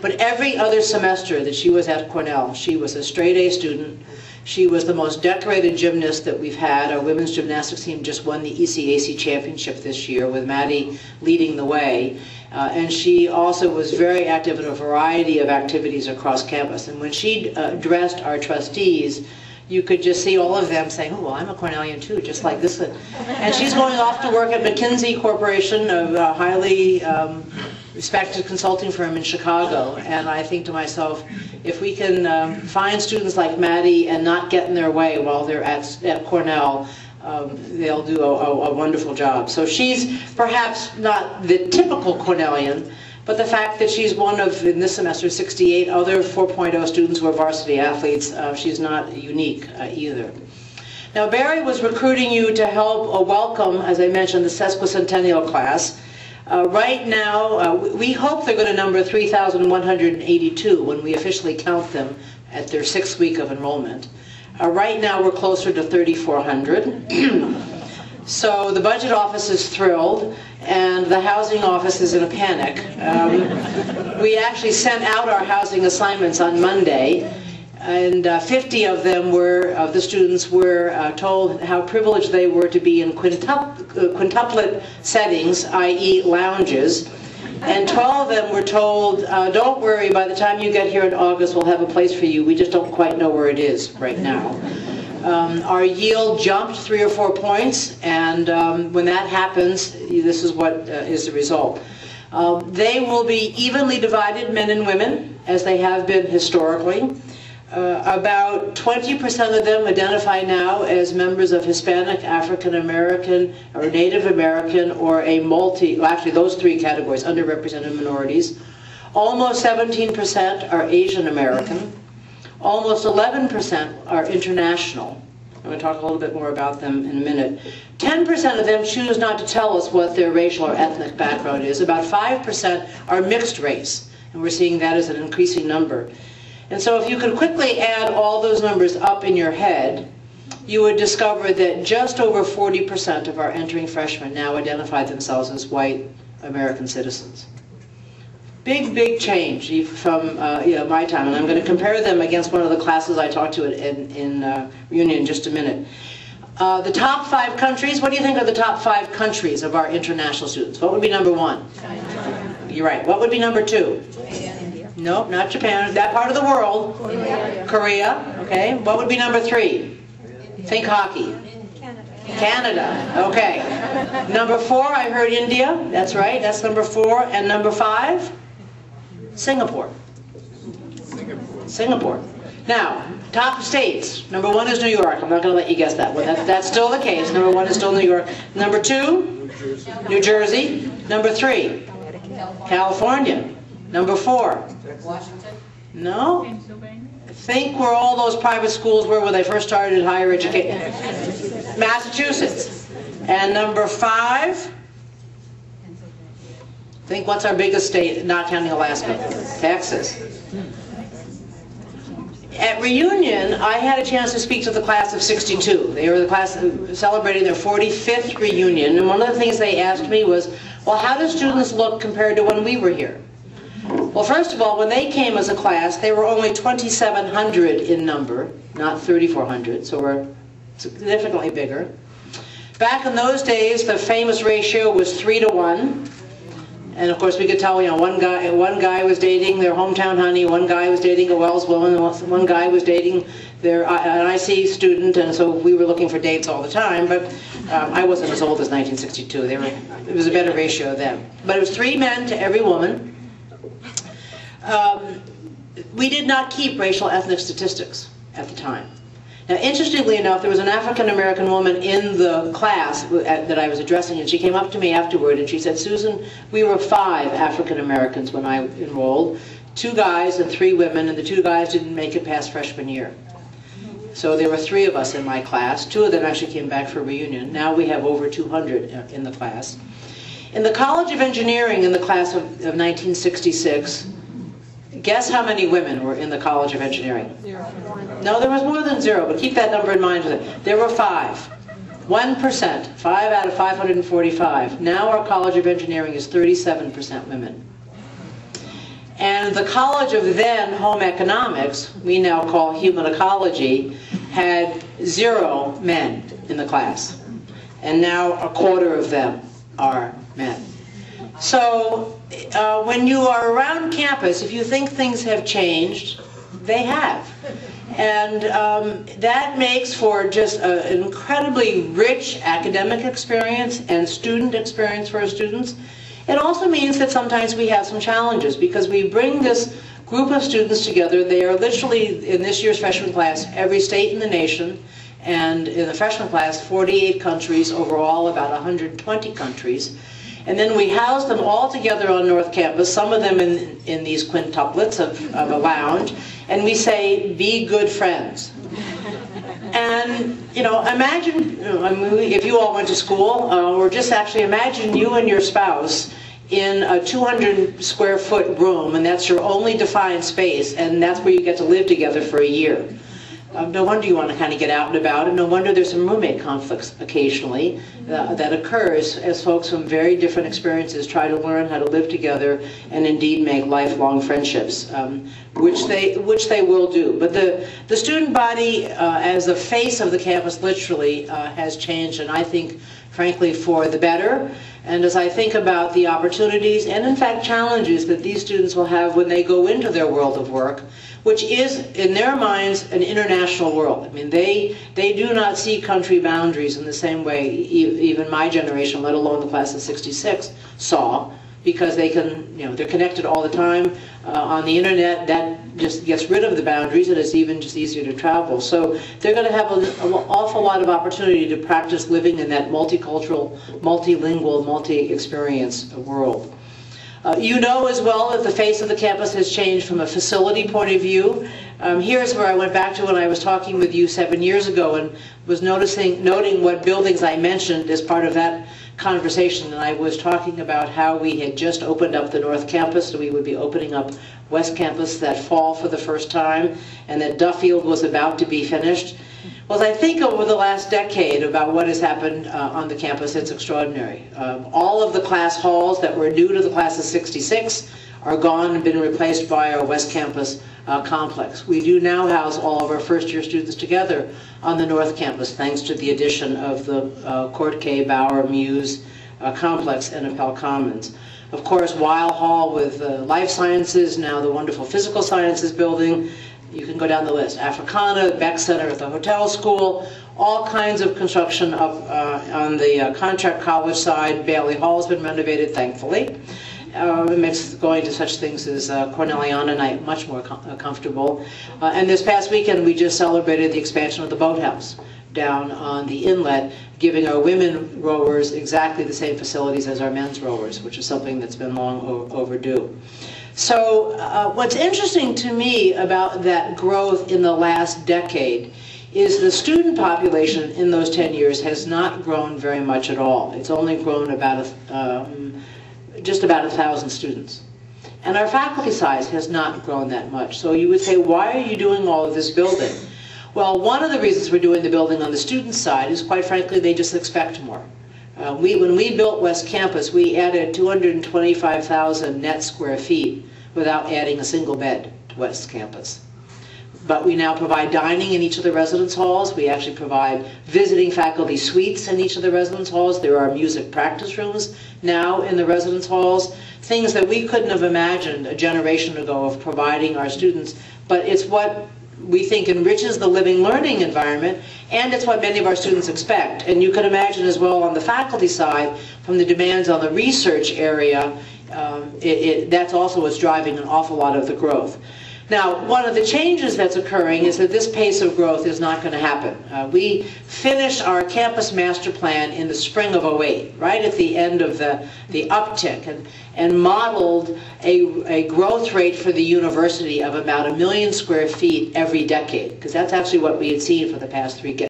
But every other semester that she was at Cornell, she was a straight A student. She was the most decorated gymnast that we've had. Our women's gymnastics team just won the ECAC championship this year with Maddie leading the way. And she also was very active in a variety of activities across campus. And when she addressed our trustees, you could just see all of them saying, oh, well, I'm a Cornellian too, just like this one. And she's going off to work at McKinsey Corporation, a highly respected consulting firm in Chicago. And I think to myself, if we can find students like Maddie and not get in their way while they're at Cornell, they'll do a wonderful job. So she's perhaps not the typical Cornellian, but the fact that she's one of, in this semester, 68 other 4.0 students who are varsity athletes, she's not unique either. Now, Barry was recruiting you to help welcome, as I mentioned, the sesquicentennial class. Right now, we hope they're going to number 3,182 when we officially count them at their 6th week of enrollment. Right now, we're closer to 3,400. So the budget office is thrilled, and the housing office is in a panic. We actually sent out our housing assignments on Monday, and 50 of them of the students were told how privileged they were to be in quintuplet settings, i.e. lounges, and 12 of them were told, don't worry, by the time you get here in August we'll have a place for you, we just don't quite know where it is right now. Our yield jumped 3 or 4 points, and when that happens, this is what is the result. They will be evenly divided, men and women, as they have been historically. About 20% of them identify now as members of Hispanic, African American, or Native American, or a well, actually those 3 categories, underrepresented minorities. Almost 17% are Asian American. Almost 11% are international. I'm going to talk a little bit more about them in a minute. 10% of them choose not to tell us what their racial or ethnic background is. About 5% are mixed race, and we're seeing that as an increasing number. And so if you could quickly add all those numbers up in your head, you would discover that just over 40% of our entering freshmen now identify themselves as white American citizens. Big, big change from my time, and I'm going to compare them against one of the classes I talked to in reunion in just a minute. The top 5 countries, what do you think are the top 5 countries of our international students? What would be number 1? China. You're right. What would be number 2? India. Nope, not Japan. That part of the world. Korea. Okay. What would be number 3? Think hockey. Canada. Okay. Number 4, I heard India. That's right. That's number 4. And number 5? Singapore. Singapore. Now, top states. Number 1 is New York. I'm not going to let you guess that one. That's still the case. Number 1 is still New York. Number 2? New Jersey. Number 3? California. Number 4? Washington. No. Think where all those private schools were when they first started higher education. Massachusetts. And number 5? Think what's our biggest state, not counting Alaska? Texas. At reunion, I had a chance to speak to the class of 62. They were the class celebrating their 45th reunion, and one of the things they asked me was, well, how do students look compared to when we were here? Well, first of all, when they came as a class, they were only 2,700 in number, not 3,400, so we're significantly bigger. Back in those days, the famous ratio was 3 to 1. And of course we could tell, one guy was dating their hometown honey, one guy was dating a Wells woman, one guy was dating an IC student, and so we were looking for dates all the time, but I wasn't as old as 1962. It was a better ratio then. But it was 3 men to every woman. We did not keep racial ethnic statistics at the time. Now, interestingly enough, there was an African-American woman in the class that I was addressing, and she came up to me afterward and she said, Susan, we were 5 African-Americans when I enrolled, 2 guys and 3 women, and the 2 guys didn't make it past freshman year. So there were 3 of us in my class. 2 of them actually came back for a reunion. Now we have over 200 in the class. In the College of Engineering in the class of 1966, guess how many women were in the College of Engineering? 0. No, there was more than 0, but keep that number in mind. There were 5. 1%, 5 out of 545. Now our College of Engineering is 37% women. And the College of then Home Economics, we now call Human Ecology, had 0 men in the class. And now a quarter of them are men. So when you are around campus, if you think things have changed, they have. And that makes for just an incredibly rich academic experience and student experience for our students. It also means that sometimes we have some challenges because we bring this group of students together. They are literally, in this year's freshman class, every state in the nation, and in the freshman class, 48 countries, overall about 120 countries. And then we house them all together on North Campus, some of them in these quintuplets of a lounge, and we say, be good friends. And, you know, imagine, if you all went to school, or just actually imagine you and your spouse in a 200 square foot room, and that's your only defined space, and that's where you get to live together for a year. No wonder you want to kind of get out and about, and no wonder there's some roommate conflicts occasionally that occurs as folks from very different experiences try to learn how to live together and indeed make lifelong friendships, which they will do. But the student body, as the face of the campus, literally has changed, and I think, frankly, for the better. And as I think about the opportunities and, in fact, challenges that these students will have when they go into their world of work, which is, in their minds, an international world. I mean, they do not see country boundaries in the same way even my generation, let alone the class of '66, saw, because they can, you know, they're connected all the time on the internet. That just gets rid of the boundaries, and it's even just easier to travel. So they're going to have an awful lot of opportunity to practice living in that multicultural, multilingual, multi-experience world. You know as well that the face of the campus has changed from a facility point of view. Here's where I went back to when I was talking with you 7 years ago and was noting what buildings I mentioned as part of that conversation. And I was talking about how we had just opened up the North Campus, so we would be opening up West Campus that fall for the first time, and that Duffield was about to be finished. Well, as I think over the last decade about what has happened on the campus, it's extraordinary. All of the class halls that were new to the class of '66 are gone and been replaced by our West Campus complex. We do now house all of our first-year students together on the North Campus, thanks to the addition of the Court K, Bauer, Muse complex and Appel Commons. Of course, Weil Hall with life sciences, now the wonderful physical sciences building. You can go down the list. Africana, Beck Center at the Hotel School, all kinds of construction up on the Contract College side. Bailey Hall has been renovated, thankfully. It makes going to such things as Cornell night much more comfortable. And this past weekend, we just celebrated the expansion of the boathouse down on the inlet, giving our women rowers exactly the same facilities as our men's rowers, which is something that's been long overdue. So what's interesting to me about that growth in the last decade is the student population in those 10 years has not grown very much at all. It's only grown about just about 1,000 students. And our faculty size has not grown that much. So you would say, why are you doing all of this building? Well, one of the reasons we're doing the building on the student side is, quite frankly, they just expect more. When we built West Campus, we added 225,000 net square feet without adding a single bed to West Campus. But we now provide dining in each of the residence halls. We actually provide visiting faculty suites in each of the residence halls. There are music practice rooms now in the residence halls. Things that we couldn't have imagined a generation ago of providing our students. But it's what we think enriches the living learning environment, and it's what many of our students expect. And you can imagine as well on the faculty side, from the demands on the research area, that's also what's driving an awful lot of the growth. Now, one of the changes that's occurring is that this pace of growth is not going to happen. We finished our campus master plan in the spring of '08, right at the end of the uptick, and modeled a growth rate for the university of about 1 million square feet every decade, because that's actually what we had seen for the past 3